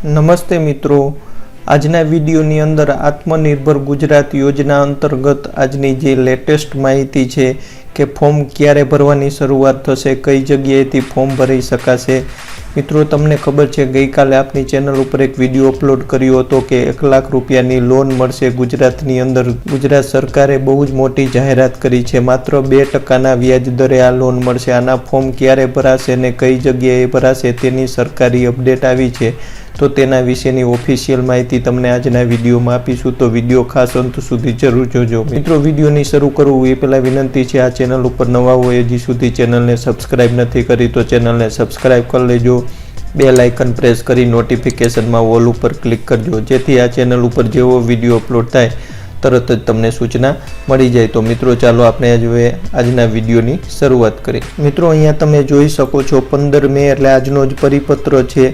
નમસ્તે મિત્રો, આજના વિડીયોની અંદર આત્મનિર્ભર ગુજરાત યોજના અંતર્ગત આજની જે લેટેસ્ટ માહિતી છે કે ફોર્મ ક્યારે ભરવાની શરૂઆત થશે, કઈ જગ્યાએથી ફોર્મ ભરી શકાશે। મિત્રો, તમને ખબર છે ગઈકાલે આપની ચેનલ ઉપર એક વિડીયો અપલોડ કર્યો હતો કે 1 લાખ રૂપિયાની લોન મળશે ગુજરાતની અંદર। ગુજરાત સરકારે બહુ જ મોટી જાહેરાત કરી છે, માત્ર 2% વ્યાજ દરે આ લોન મળશે। આના ફોર્મ ક્યારે ભરાશે ને કઈ જગ્યાએ ભરાશે તેની સરકારી અપડેટ આવી છે, તો તેના વિશેની ઓફિશિયલ માહિતી તમને આજના વિડીયોમાં આપીશું, તો વિડીયો ખાસ અંત સુધી જરૂર જોજો। મિત્રો, વિડીયોની શરૂ કરવું એ પહેલાં વિનંતી છે, આ ચેનલ ઉપર નવા હોય હજી સુધી ચેનલને સબસ્ક્રાઇબ નથી કરી તો ચેનલને સબસ્ક્રાઇબ કરી લેજો, બેલ આઇકન પ્રેસ કરી નોટિફિકેશનમાં ઓલ ઉપર ક્લિક કરજો, જેથી આ ચેનલ ઉપર જેવો વિડીયો અપલોડ થાય તરત જ તમને સૂચના મળી જાય। તો મિત્રો, ચાલો આપણે આજના વિડીયોની શરૂઆત કરીએ। મિત્રો, અહીંયા તમે જોઈ શકો છો 15 મે એટલે આજનો જ પરિપત્ર છે।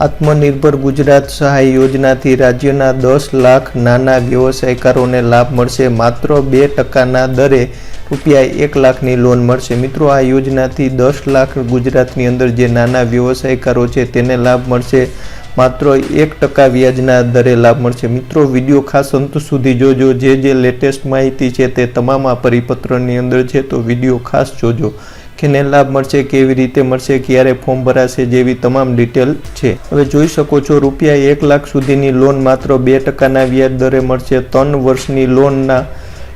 આત્મનિર્ભર ગુજરાત સહાય યોજનાથી રાજ્યના 10 લાખ નાના વ્યવસાયકારોને લાભ મળશે। માત્ર 2% દરે ₹1 લાખની લોન મળશે। મિત્રો, આ યોજનાથી 10 લાખ ગુજરાતની અંદર જે નાના વ્યવસાયકારો છે તેને લાભ મળશે। માત્ર 1% વ્યાજના દરે લાભ મળશે। મિત્રો, વિડીયો ખાસ અંત સુધી જોજો, જે લેટેસ્ટ માહિતી છે તે તમામ આ પરિપત્રની અંદર છે, તો વિડીયો ખાસ જોજો કે ને લાભ મળશે, કેવી રીતે મળશે, ક્યારે ફોર્મ ભરાશે, જેવી તમામ ડિટેલ છે। હવે જોઈ શકો છો ₹1 લાખ સુધીની લોન માત્ર 2% વ્યાજ દરે મળશે। 3 વર્ષની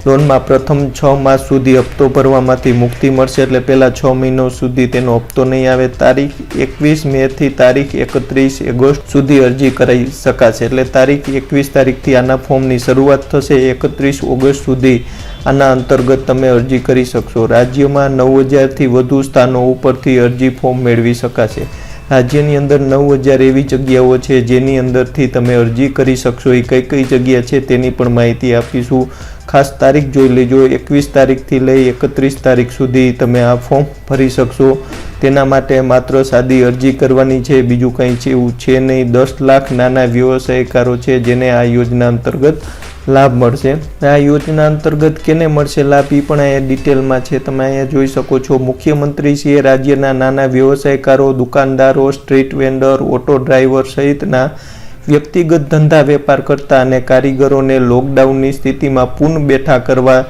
લોનમાં પ્રથમ 6 માસ સુધી હપ્તો ભરવામાંથી મુક્તિ મળશે, એટલે પહેલા 6 મહિના સુધી તેનો હપ્તો નહીં આવે। તારીખ 21 મે થી તારીખ 31 ઓગસ્ટ સુધી અરજી કરાઈ શકાશે, એટલે તારીખ 21 તારીખથી આના ફોર્મની શરૂઆત થશે। 31 ઓગસ્ટ સુધી આના અંતર્ગત તમે અરજી કરી શકશો। રાજ્યમાં 9000થી વધુ સ્થાનો ઉપરથી અરજી ફોર્મ મેળવી શકાશે। રાજ્યની અંદર 9000 એવી જગ્યાઓ છે જેની અંદરથી તમે અરજી કરી શકશો। એ કઈ જગ્યા છે તેની પણ માહિતી આપીશું, ખાસ તારીખ જોઈ લેજો। 21 તારીખથી લઈ 31 તારીખ સુધી તમે આ ફોર્મ ભરી શકશો। તેના માટે માત્ર સાદી અરજી કરવાની છે, બીજું કંઈ છે એવું છે નહીં। 10 લાખ નાના વ્યવસાયકારો છે જેને આ યોજના અંતર્ગત લાભ મળશે। આ યોજના અંતર્ગત કેને મળશે લાભ એ પણ અહીંયા ડિટેલમાં છે, તમે અહીંયા જોઈ શકો છો। મુખ્યમંત્રીશ્રીએ રાજ્યના નાના વ્યવસાયકારો, દુકાનદારો, સ્ટ્રીટ વેન્ડર, ઓટો ડ્રાઈવર સહિતના વ્યક્તિગત ધંધા વેપાર કરતા અને કારીગરોને લોકડાઉનની સ્થિતિમાં પુનઃ બેઠા કરવા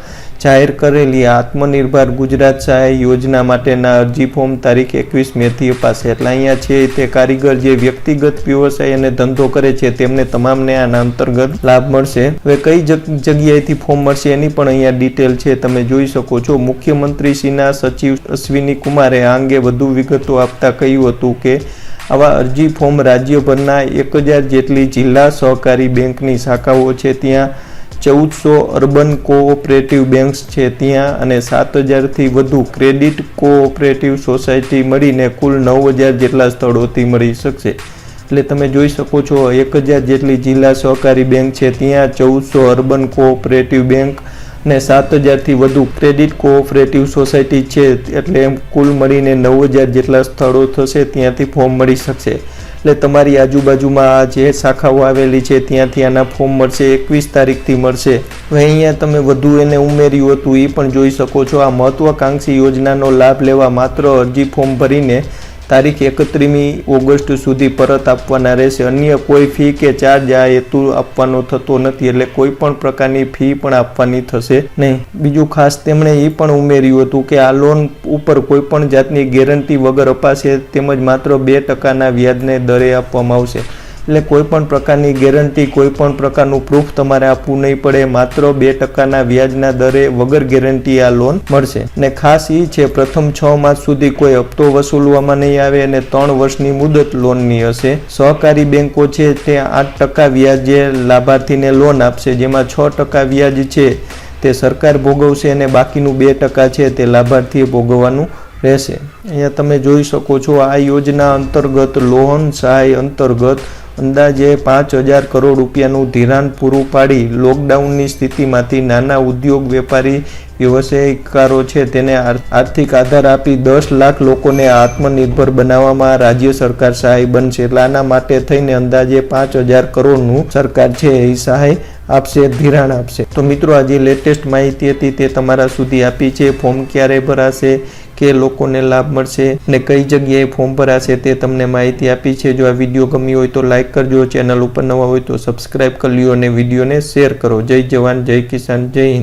જાહેર કરેલી આત્મનિર્ભર ગુજરાત સહાય યોજના માટેના અરજી ફોર્મ તારીખ 21 મેથી અપાશે। એટલે અહીંયા છે તે કારીગર જે વ્યક્તિગત વ્યવસાય અને ધંધો કરે છે તેમને તમામને આના અંતર્ગત લાભ મળશે। હવે કઈ જગ્યાએથી ફોર્મ મળશે એની પણ અહીંયા ડિટેલ છે, તમે જોઈ શકો છો। મુખ્યમંત્રીશ્રીના સચિવ અશ્વિની કુમારે આ અંગે વધુ વિગતો આપતા કહ્યું હતું કે આવા અરજી ફોર્મ રાજ્યભરના 1000 જેટલી જિલ્લા સહકારી બેંકની શાખાઓ છે ત્યાં, 1400 અર્બન કોઓપરેટિવ બેંક્સ છે ત્યાં, અને 7000થી વધુ ક્રેડિટ કોઓપરેટિવ સોસાયટી મળીને કુલ 9000 જેટલા સ્થળોથી મળી શકશે। એટલે તમે જોઈ શકો છો 1000 જેટલી જિલ્લા સહકારી બેંક છે ત્યાં, 1400 અર્બન કોઓપરેટિવ બેંક ને 7000થી વધુ ક્રેડિટ કોઓપરેટિવ સોસાયટી છે, એટલે એમ કુલ મળીને 9000 જેટલા સ્થળો થશે, ત્યાંથી ફોર્મ મળી શકશે। એટલે તમારી આજુબાજુમાં જે શાખાઓ આવેલી છે ત્યાંથી આના ફોર્મ મળશે, 21 તારીખથી મળશે। હવે અહીંયા તમે વધુ એને ઉમેર્યું હતું એ પણ જોઈ શકો છો। આ મહત્વાકાંક્ષી યોજનાનો લાભ લેવા માત્ર અરજી ફોર્મ ભરીને તારીખ 31 ઓગસ્ટ સુધી પરત આપવાના રહેશે। અન્ય કોઈ ફી કે ચાર્જ આ હેતુ આપવાનો થતો નથી, એટલે કોઈ પણ પ્રકારની ફી પણ આપવાની થશે નહીં। બીજું ખાસ તેમણે એ પણ ઉમેર્યું હતું કે આ લોન ઉપર કોઈ પણ જાતની ગેરંટી વગર અપાશે, તેમજ માત્ર 2% વ્યાજને દરે આપવામાં આવશે। એટલે કોઈ પણ પ્રકારની ગેરંટી, કોઈ પણ પ્રકારનું પ્રૂફ તમારે આપવું નહીં પડે, માત્ર 2% વ્યાજના દરે વગર ગેરંટી આ લોન મળશે। અને ખાસ એ છે પ્રથમ 6 માસ સુધી કોઈ હપ્તો વસૂલવામાં નહીં આવે અને 3 વર્ષની મુદત લોનની હશે। સહકારી બેંકો છે તે 8% વ્યાજે લાભાર્થીને લોન આપશે, જેમાં 6% વ્યાજ છે તે સરકાર ભોગવશે અને બાકીનું 2% છે તે લાભાર્થીએ ભોગવવાનું રહેશે। અહીંયા તમે જોઈ શકો છો આ યોજના અંતર્ગત લોન સહાય અંતર્ગત અંદાજે 5000 કરોડ રૂપિયાનું ધિરાણ પૂરું પાડી લોકડાઉનની સ્થિતિમાંથી નાના ઉદ્યોગ વેપારી વ્યવસાયકારો છે તેને આર્થિક આધાર આપી 10 લાખ લોકોને આત્મનિર્ભર બનાવવામાં રાજ્ય સરકાર સહાય બનશે। એટલે આના માટે થઈને અંદાજે 5000 કરોડનું સરકાર છે એ સહાય આપશે, ધિરાણ આપશે। તો મિત્રો, આ જે લેટેસ્ટ માહિતી હતી તે તમારા સુધી આપી છે। ફોર્મ ક્યારે ભરાશે, કે લોકોને લાભ મળશે અને કઈ જગ્યાએ ફોર્મ ભરાશે તે તમને માહિતી આપી છે। જો આ વિડીયો ગમ્યો હોય તો લાઇક કરજો, ચેનલ ઉપર નવા હોય તો સબસ્ક્રાઇબ કરી લ્યો અને વિડીયોને શેર કરો। જય જવાન, જય કિસાન, જય હિન્દ।